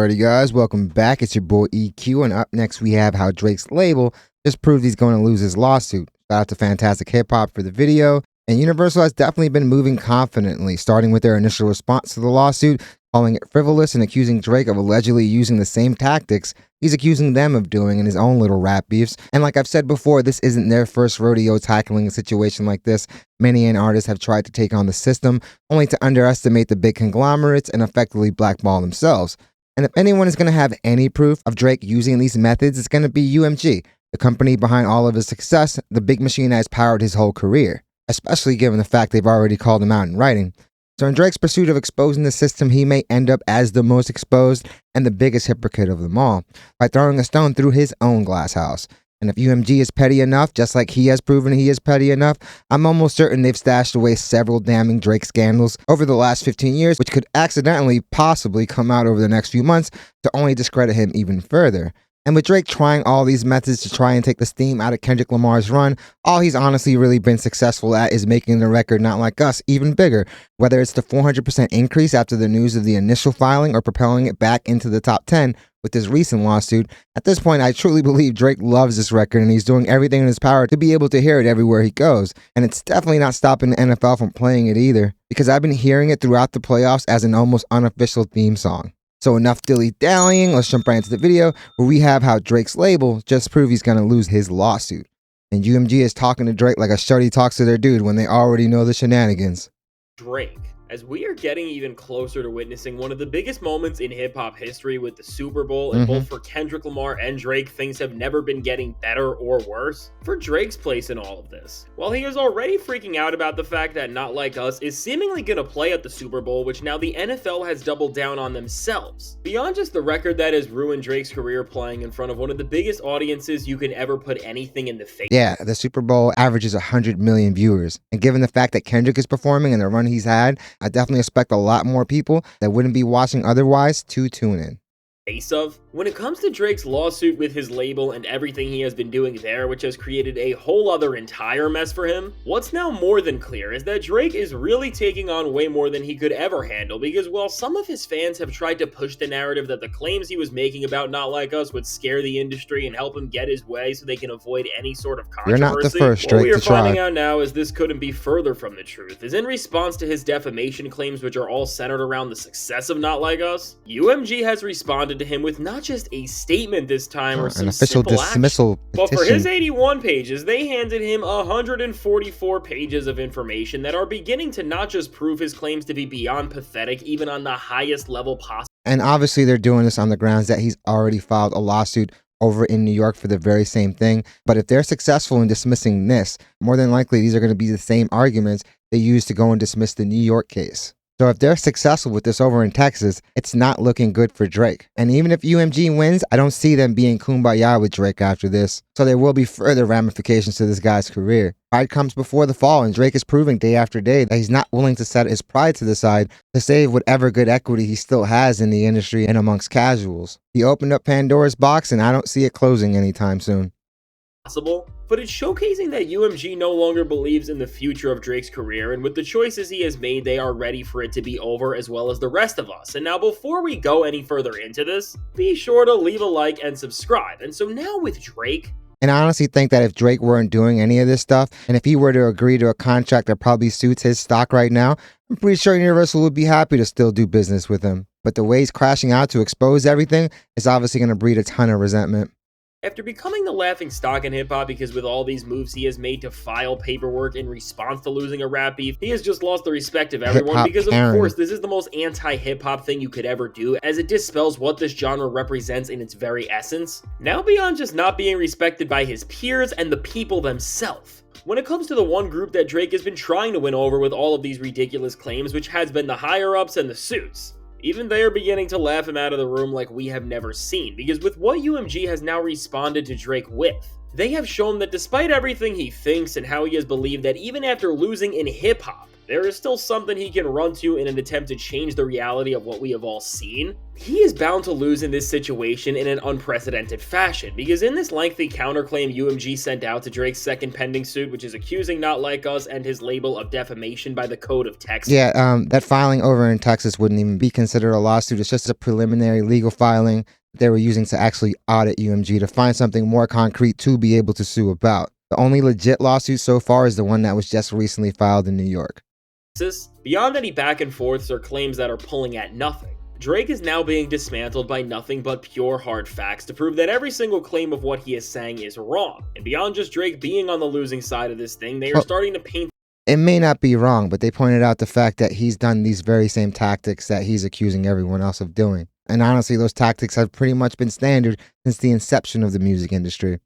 Alrighty guys, welcome back. It's your boy EQ, and up next we have how Drake's label just proved he's going to lose his lawsuit. Shout out to Fantastic Hip Hop for the video. And Universal has definitely been moving confidently, starting with their initial response to the lawsuit, calling it frivolous and accusing Drake of allegedly using the same tactics he's accusing them of doing in his own little rap beefs. And like I've said before, this isn't their first rodeo tackling a situation like this. Many an artists have tried to take on the system, only to underestimate the big conglomerates and effectively blackball themselves. And if anyone is going to have any proof of Drake using these methods, it's going to be UMG, the company behind all of his success, the big machine that has powered his whole career, especially given the fact they've already called him out in writing. So in Drake's pursuit of exposing the system, he may end up as the most exposed and the biggest hypocrite of them all, by throwing a stone through his own glass house. And if UMG is petty enough, just like he has proven he is petty enough, I'm almost certain they've stashed away several damning Drake scandals over the last 15 years, which could accidentally possibly come out over the next few months to only discredit him even further. And with Drake trying all these methods to try and take the steam out of Kendrick Lamar's run, all he's honestly really been successful at is making the record Not Like Us even bigger, whether it's the 400% increase after the news of the initial filing or propelling it back into the top 10 with his recent lawsuit. At this point, I truly believe Drake loves this record and he's doing everything in his power to be able to hear it everywhere he goes. And it's definitely not stopping the NFL from playing it either, because I've been hearing it throughout the playoffs as an almost unofficial theme song. So enough dilly-dallying, let's jump right into the video where we have how Drake's label just proved he's going to lose his lawsuit. And UMG is talking to Drake like a shorty talks to their dude when they already know the shenanigans. Drake, as we are getting even closer to witnessing one of the biggest moments in hip-hop history with the Super Bowl, and both for Kendrick Lamar and Drake, things have never been getting better or worse. For Drake's place in all of this, while he is already freaking out about the fact that Not Like Us is seemingly going to play at the Super Bowl, which now the NFL has doubled down on themselves. Beyond just the record that has ruined Drake's career playing in front of one of the biggest audiences you can ever put anything in the face. Yeah, the Super Bowl averages 100 million viewers. And given the fact that Kendrick is performing and the run he's had, I definitely expect a lot more people that wouldn't be watching otherwise to tune in. When it comes to Drake's lawsuit with his label and everything he has been doing there, which has created a whole other entire mess for him, what's now more than clear is that Drake is really taking on way more than he could ever handle, because while some of his fans have tried to push the narrative that the claims he was making about Not Like Us would scare the industry and help him get his way so they can avoid any sort of controversy, you're not the first Drake what we are to try. finding out now is this couldn't be further from the truth, is in response to his defamation claims, which are all centered around the success of Not Like Us, UMG has responded to him with not just a statement this time or some an official dismissal petition, but for petition. his 81 pages, they handed him 144 pages of information that are beginning to not just prove his claims to be beyond pathetic, even on the highest level possible. And obviously they're doing this on the grounds that he's already filed a lawsuit over in New York for the very same thing. But if they're successful in dismissing this, more than likely these are going to be the same arguments they used to go and dismiss the New York case. So if they're successful with this over in Texas, it's not looking good for Drake. And even if UMG wins, I don't see them being kumbaya with Drake after this. So there will be further ramifications to this guy's career. Pride comes before the fall, and Drake is proving day after day that he's not willing to set his pride to the side to save whatever good equity he still has in the industry and amongst casuals. He opened up Pandora's box, and I don't see it closing anytime soon. But it's showcasing that UMG no longer believes in the future of Drake's career, and with the choices he has made, they are ready for it to be over, as well as the rest of us. And now, before we go any further into this, be sure to leave a like and subscribe. And so now with Drake, and I honestly think that if Drake weren't doing any of this stuff, and if he were to agree to a contract that probably suits his stock right now, I'm pretty sure Universal would be happy to still do business with him. But the way he's crashing out to expose everything is obviously going to breed a ton of resentment. After becoming the laughing stock in hip-hop because with all these moves he has made to file paperwork in response to losing a rap beef, he has just lost the respect of everyone Hip-hop because Karen. of course this is the most anti-hip-hop thing you could ever do, as it dispels what this genre represents in its very essence. Now beyond just not being respected by his peers and the people themselves. When it comes to the one group that Drake has been trying to win over with all of these ridiculous claims, which has been the higher-ups and the suits, even they are beginning to laugh him out of the room like we have never seen, because with what UMG has now responded to Drake with, they have shown that despite everything he thinks and how he has believed that even after losing in hip-hop, there is still something he can run to in an attempt to change the reality of what we have all seen, he is bound to lose in this situation in an unprecedented fashion, because in this lengthy counterclaim UMG sent out to Drake's second pending suit, which is accusing Not Like Us and his label of defamation by the Code of Texas. Yeah, that filing over in Texas wouldn't even be considered a lawsuit. It's just a preliminary legal filing that they were using to actually audit UMG to find something more concrete to be able to sue about. The only legit lawsuit so far is the one that was just recently filed in New York. Beyond any back and forths or claims that are pulling at nothing, Drake is now being dismantled by nothing but pure hard facts to prove that every single claim of what he is saying is wrong. And beyond just Drake being on the losing side of this thing, they are starting to paint. It may not be wrong, but they pointed out the fact that he's done these very same tactics that he's accusing everyone else of doing. And honestly, those tactics have pretty much been standard since the inception of the music industry.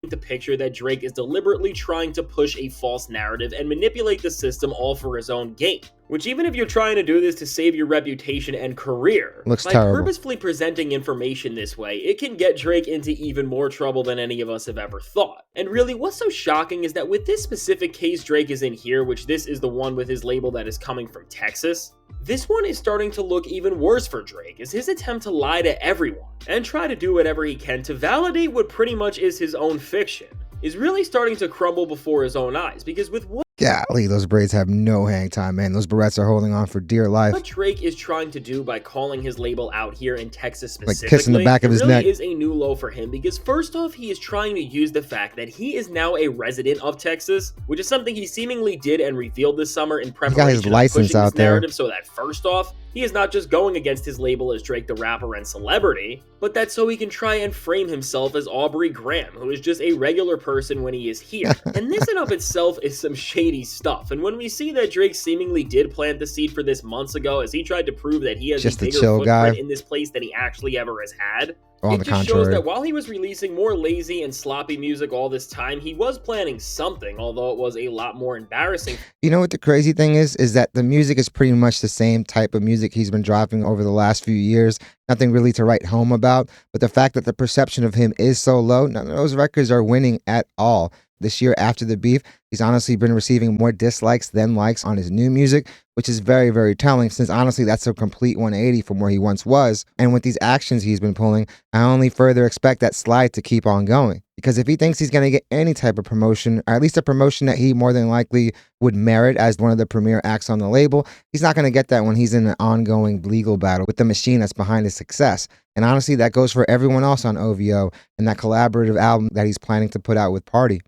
The picture that Drake is deliberately trying to push a false narrative and manipulate the system all for his own gain. Which, even if you're trying to do this to save your reputation and career, looks by terrible. Purposefully presenting information this way, it can get Drake into even more trouble than any of us have ever thought. And really, what's so shocking is that with this specific case Drake is in here, which this is the one with his label that is coming from Texas, this one is starting to look even worse for Drake, as his attempt to lie to everyone and try to do whatever he can to validate what pretty much is his own fiction is really starting to crumble before his own eyes, because with what Golly, those braids have no hang time, man. Those barrettes are holding on for dear life. What Drake is trying to do by calling his label out here in Texas specifically, like kissing the back of his really neck, is a new low for him, because first off, he is trying to use the fact that he is now a resident of Texas, which is something he seemingly did and revealed this summer in preparation his license of pushing out this there. narrative, so that first off, he is not just going against his label as Drake the rapper and celebrity, but that's so he can try and frame himself as Aubrey Graham, who is just a regular person when he is here. And this in of itself is some shady stuff. And when we see that Drake seemingly did plant the seed for this months ago, as he tried to prove that he has just a bigger chill footprint guy in this place than he actually ever has had, on it the just contrary, shows that while he was releasing more lazy and sloppy music all this time, he was planning something, although it was a lot more embarrassing. You know what the crazy thing is that the music is pretty much the same type of music he's been dropping over the last few years. Nothing really to write home about, but the fact that the perception of him is so low, none of those records are winning at all. This year after the beef, he's honestly been receiving more dislikes than likes on his new music, which is very, very telling, since honestly that's a complete 180 from where he once was. And with these actions he's been pulling, I only further expect that slide to keep on going. Because if he thinks he's going to get any type of promotion, or at least a promotion that he more than likely would merit as one of the premier acts on the label, he's not going to get that when he's in an ongoing legal battle with the machine that's behind his success. And honestly, that goes for everyone else on OVO and that collaborative album that he's planning to put out with Party.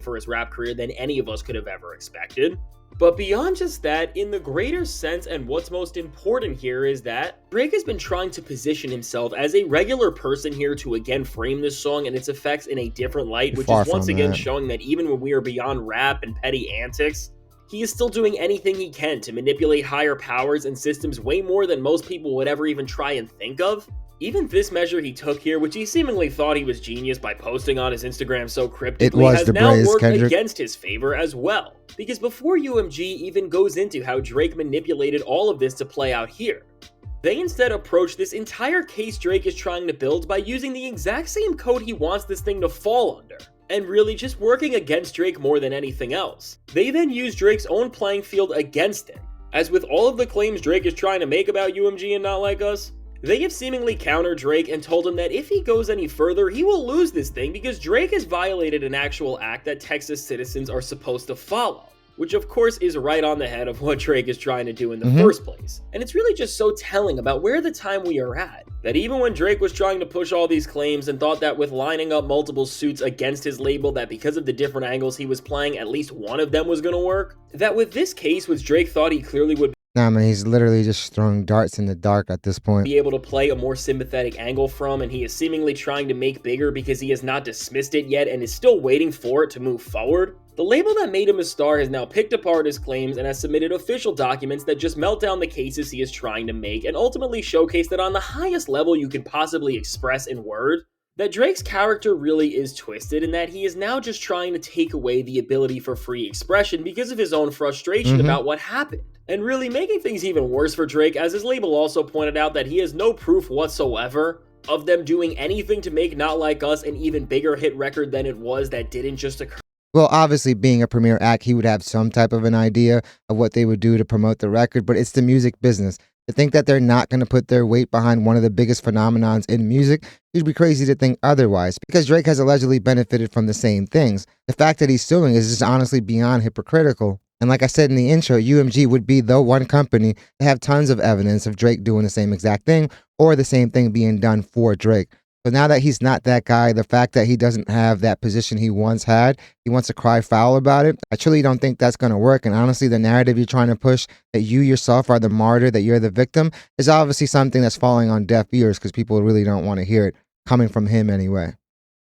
For his rap career than any of us could have ever expected. But beyond just that, in the greater sense, and what's most important here is that Drake has been trying to position himself as a regular person here to again frame this song and its effects in a different light, which is once again showing that even when we are beyond rap and petty antics, he is still doing anything he can to manipulate higher powers and systems way more than most people would ever even try and think of. Even this measure he took here, which he seemingly thought he was genius by posting on his Instagram so cryptically, has now worked against his favor as well. Because before UMG even goes into how Drake manipulated all of this to play out here, they instead approach this entire case Drake is trying to build by using the exact same code he wants this thing to fall under, and really just working against Drake more than anything else. They then use Drake's own playing field against him. As with all of the claims Drake is trying to make about UMG and Not Like Us, they have seemingly countered Drake and told him that if he goes any further, he will lose this thing because Drake has violated an actual act that Texas citizens are supposed to follow, which of course is right on the head of what Drake is trying to do in the first place. And it's really just so telling about where the time we are at, that even when Drake was trying to push all these claims and thought that with lining up multiple suits against his label that because of the different angles he was playing, at least one of them was going to work, that with this case, which Drake thought he clearly would Nah, man, he's literally just throwing darts in the dark at this point. Be able to play a more sympathetic angle from, and he is seemingly trying to make bigger because he has not dismissed it yet and is still waiting for it to move forward. The label that made him a star has now picked apart his claims and has submitted official documents that just melt down the cases he is trying to make and ultimately showcase that on the highest level you can possibly express in word, that Drake's character really is twisted and that he is now just trying to take away the ability for free expression because of his own frustration about what happened. And really making things even worse for Drake, as his label also pointed out that he has no proof whatsoever of them doing anything to make Not Like Us an even bigger hit record than it was that didn't just occur. Well, obviously, being a premier act, he would have some type of an idea of what they would do to promote the record, but it's the music business. To think that they're not going to put their weight behind one of the biggest phenomenons in music, you'd be crazy to think otherwise, because Drake has allegedly benefited from the same things. The fact that he's suing is just honestly beyond hypocritical. And like I said in the intro, UMG would be the one company to have tons of evidence of Drake doing the same exact thing or the same thing being done for Drake. So now that he's not that guy, the fact that he doesn't have that position he once had, he wants to cry foul about it. I truly don't think that's going to work. And honestly, the narrative you're trying to push that you yourself are the martyr, that you're the victim, is obviously something that's falling on deaf ears because people really don't want to hear it coming from him anyway.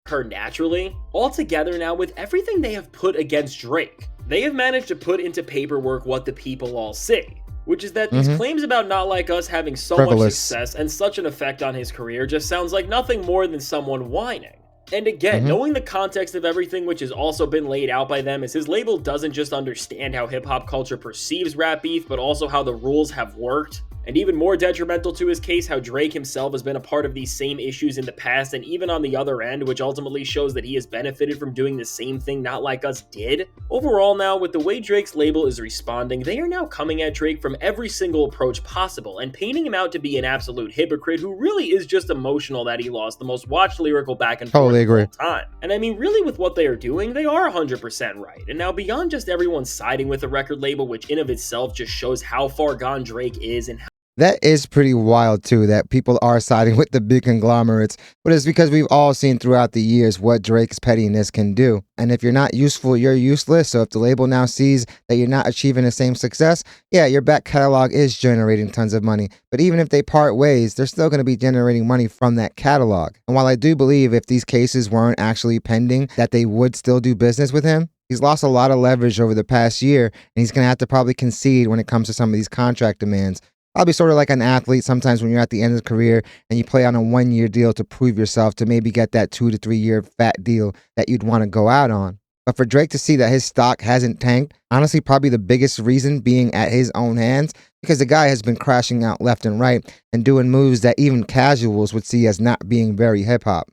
Her naturally. Altogether now, with everything they have put against Drake, they have managed to put into paperwork what the people all see, which is that these claims about Not Like Us having so much success and such an effect on his career just sounds like nothing more than someone whining. And again, knowing the context of everything, which has also been laid out by them, is his label doesn't just understand how hip-hop culture perceives rap beef, but also how the rules have worked. And even more detrimental to his case, how Drake himself has been a part of these same issues in the past, and even on the other end, which ultimately shows that he has benefited from doing the same thing Not Like Us did. Overall now, with the way Drake's label is responding, they are now coming at Drake from every single approach possible, and painting him out to be an absolute hypocrite who really is just emotional that he lost the most watched lyrical back and forth of all time. And I mean, really with what they are doing, they are 100% right. And now beyond just everyone siding with the record label, which in of itself just shows how far gone Drake is and how that is pretty wild too, that people are siding with the big conglomerates, but it's because we've all seen throughout the years what Drake's pettiness can do. And if you're not useful, you're useless. So if the label now sees that you're not achieving the same success, yeah, your back catalog is generating tons of money. But even if they part ways, they're still going to be generating money from that catalog. And while I do believe if these cases weren't actually pending, that they would still do business with him, he's lost a lot of leverage over the past year, and he's going to have to probably concede when it comes to some of these contract demands. I'll be sort of like an athlete sometimes when you're at the end of the career and you play on a 1-year deal to prove yourself to maybe get that 2 to 3 year fat deal that you'd want to go out on. But for Drake to see that his stock hasn't tanked, honestly, probably the biggest reason being at his own hands, because the guy has been crashing out left and right and doing moves that even casuals would see as not being very hip hop.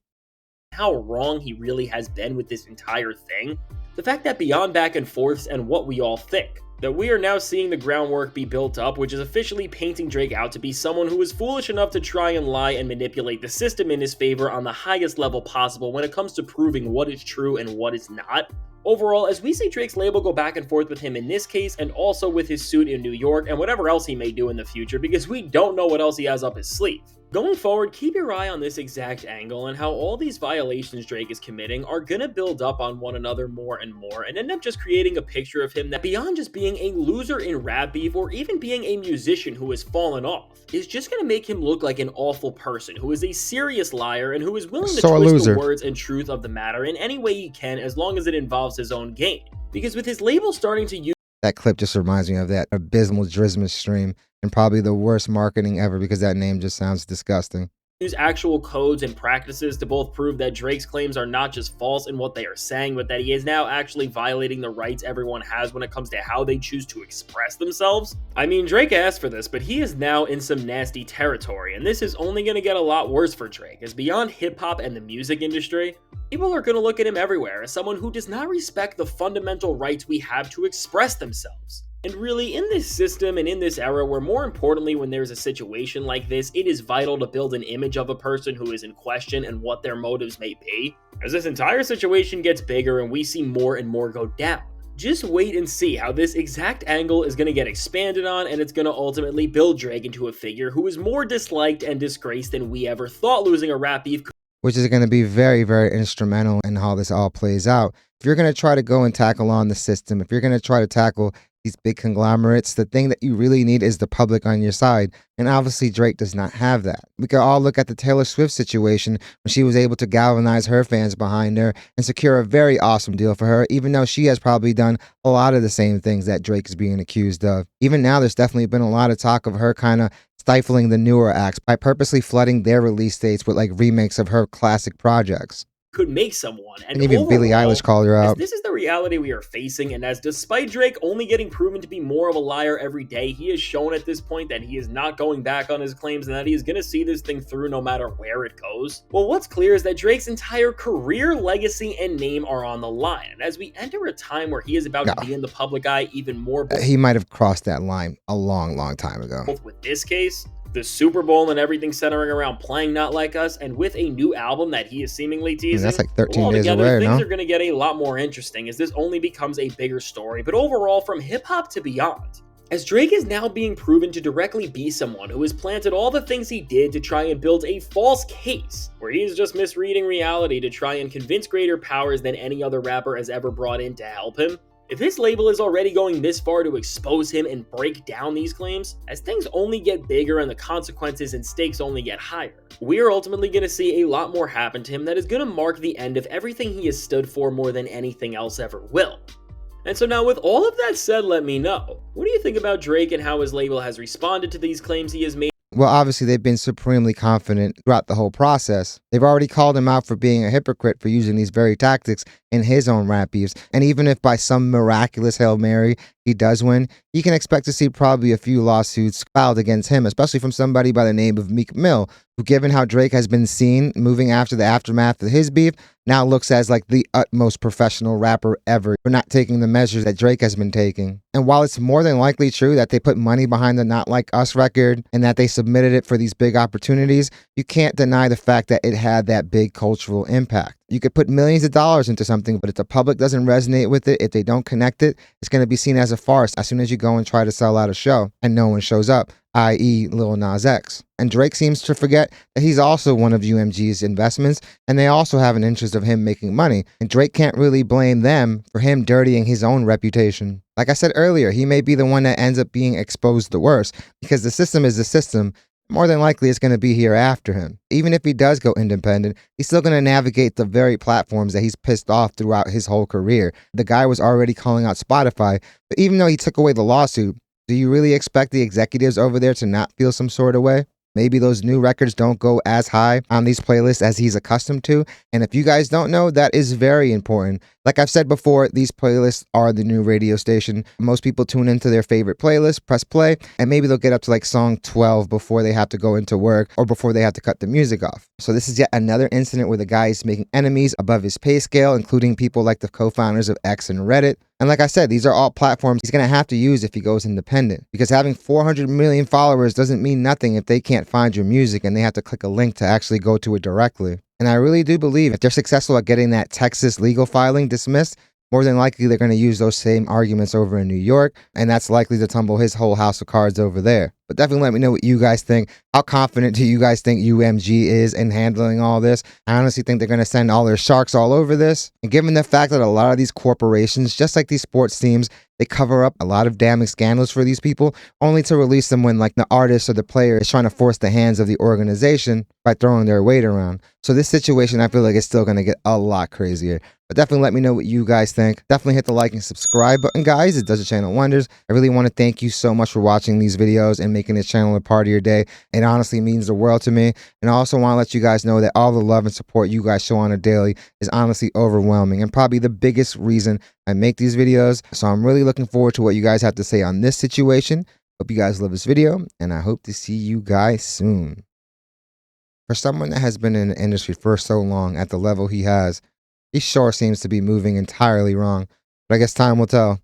How wrong he really has been with this entire thing. The fact that beyond back and forths and what we all think, that we are now seeing the groundwork be built up, which is officially painting Drake out to be someone who is foolish enough to try and lie and manipulate the system in his favor on the highest level possible when it comes to proving what is true and what is not. Overall, as we see Drake's label go back and forth with him in this case, and also with his suit in New York, and whatever else he may do in the future, because we don't know what else he has up his sleeve. Going forward, keep your eye on this exact angle and how all these violations Drake is committing are gonna build up on one another more and more, and end up just creating a picture of him that beyond just being a loser in rap beef or even being a musician who has fallen off, is just gonna make him look like an awful person who is a serious liar and who is willing to twist the words and truth of the matter in any way he can as long as it involves his own gain. Because with his label starting to use that clip just reminds me of that abysmal Drizmas stream and probably the worst marketing ever because that name just sounds disgusting. Use actual codes and practices to both prove that Drake's claims are not just false in what they are saying, but that he is now actually violating the rights everyone has when it comes to how they choose to express themselves. I mean, Drake asked for this, but he is now in some nasty territory, and this is only going to get a lot worse for Drake, as beyond hip-hop and the music industry, people are going to look at him everywhere as someone who does not respect the fundamental rights we have to express themselves. And really, in this system and in this era where more importantly when there's a situation like this, it is vital to build an image of a person who is in question and what their motives may be, as this entire situation gets bigger and we see more and more go down. Just wait and see how this exact angle is going to get expanded on, and it's going to ultimately build Drake into a figure who is more disliked and disgraced than we ever thought losing a rap beef could. Which is going to be very, very instrumental in how this all plays out. If you're going to try to go and tackle on the system, if you're going to try to tackle these big conglomerates, the thing that you really need is the public on your side. And obviously Drake does not have that. We can all look at the Taylor Swift situation when she was able to galvanize her fans behind her and secure a very awesome deal for her, even though she has probably done a lot of the same things that Drake is being accused of. Even now, there's definitely been a lot of talk of her kind of stifling the newer acts by purposely flooding their release dates with like remakes of her classic projects. could make someone. And And even Billie Eilish overall, called her as out. this is the reality we are facing, and as despite Drake only getting proven to be more of a liar every day, he has shown at this point that he is not going back on his claims and that he is going to see this thing through no matter where it goes. Well, what's clear is that Drake's entire career, legacy, and name are on the line. And as we enter a time where he is about to be in the public eye even more, he might have crossed that line a long time ago. Both with this case, the Super Bowl, and everything centering around playing Not Like Us, and with a new album that he is seemingly teasing. That's like 13 days away, things are going to get a lot more interesting as this only becomes a bigger story, but overall from hip-hop to beyond. As Drake is now being proven to directly be someone who has planted all the things he did to try and build a false case, where he is just misreading reality to try and convince greater powers than any other rapper has ever brought in to help him. If his label is already going this far to expose him and break down these claims, as things only get bigger and the consequences and stakes only get higher, we are ultimately going to see a lot more happen to him that is going to mark the end of everything he has stood for more than anything else ever will. And so now with all of that said, let me know, what do you think about Drake and how his label has responded to these claims he has made? Well, obviously, they've been supremely confident throughout the whole process. They've already called him out for being a hypocrite for using these very tactics in his own rap beefs. And even if by some miraculous Hail Mary he does win, you can expect to see probably a few lawsuits filed against him, especially from somebody by the name of Meek Mill, who, given how Drake has been seen moving after the aftermath of his beef, now looks as like the utmost professional rapper ever for not taking the measures that Drake has been taking. And while it's more than likely true that they put money behind the Not Like Us record and that they submitted it for these big opportunities, you can't deny the fact that it had that big cultural impact. You could put millions of dollars into something, but if the public doesn't resonate with it, if they don't connect it, it's going to be seen as a farce as soon as you go and try to sell out a show and no one shows up, i.e. Lil Nas X. And Drake seems to forget that he's also one of UMG's investments, and they also have an interest of him making money, and Drake can't really blame them for him dirtying his own reputation. Like I said earlier, he may be the one that ends up being exposed the worst, because the system is the system. More than likely, it's going to be here after him. Even if he does go independent, he's still going to navigate the very platforms that he's pissed off throughout his whole career. The guy was already calling out Spotify, but even though he took away the lawsuit, do you really expect the executives over there to not feel some sort of way? Maybe those new records don't go as high on these playlists as he's accustomed to. And if you guys don't know, that is very important. Like I've said before, these playlists are the new radio station. Most people tune into their favorite playlist, press play, and maybe they'll get up to like song 12 before they have to go into work or before they have to cut the music off. So this is yet another incident where the guy is making enemies above his pay scale, including people like the co-founders of X and Reddit. And like I said, these are all platforms he's going to have to use if he goes independent, because having 400 million followers doesn't mean nothing if they can't find your music and they have to click a link to actually go to it directly. And I really do believe if they're successful at getting that Texas legal filing dismissed, more than likely they're going to use those same arguments over in New York, and that's likely to tumble his whole house of cards over there. But definitely let me know what you guys think. How confident do you guys think UMG is in handling all this? I honestly think they're going to send all their sharks all over this. And given the fact that a lot of these corporations, just like these sports teams, they cover up a lot of damning scandals for these people, only to release them when like the artist or the player is trying to force the hands of the organization by throwing their weight around. So this situation, I feel like it's still going to get a lot crazier. But definitely let me know what you guys think. Definitely hit the like and subscribe button, guys. It does the channel wonders. I really want to thank you so much for watching these videos and making this channel a part of your day. It honestly means the world to me. And I also want to let you guys know that all the love and support you guys show on a daily is honestly overwhelming and probably the biggest reason I make these videos. So I'm really looking forward to what you guys have to say on this situation. Hope you guys love this video, and I hope to see you guys soon. For someone that has been in the industry for so long at the level he has, he sure seems to be moving entirely wrong. But I guess time will tell.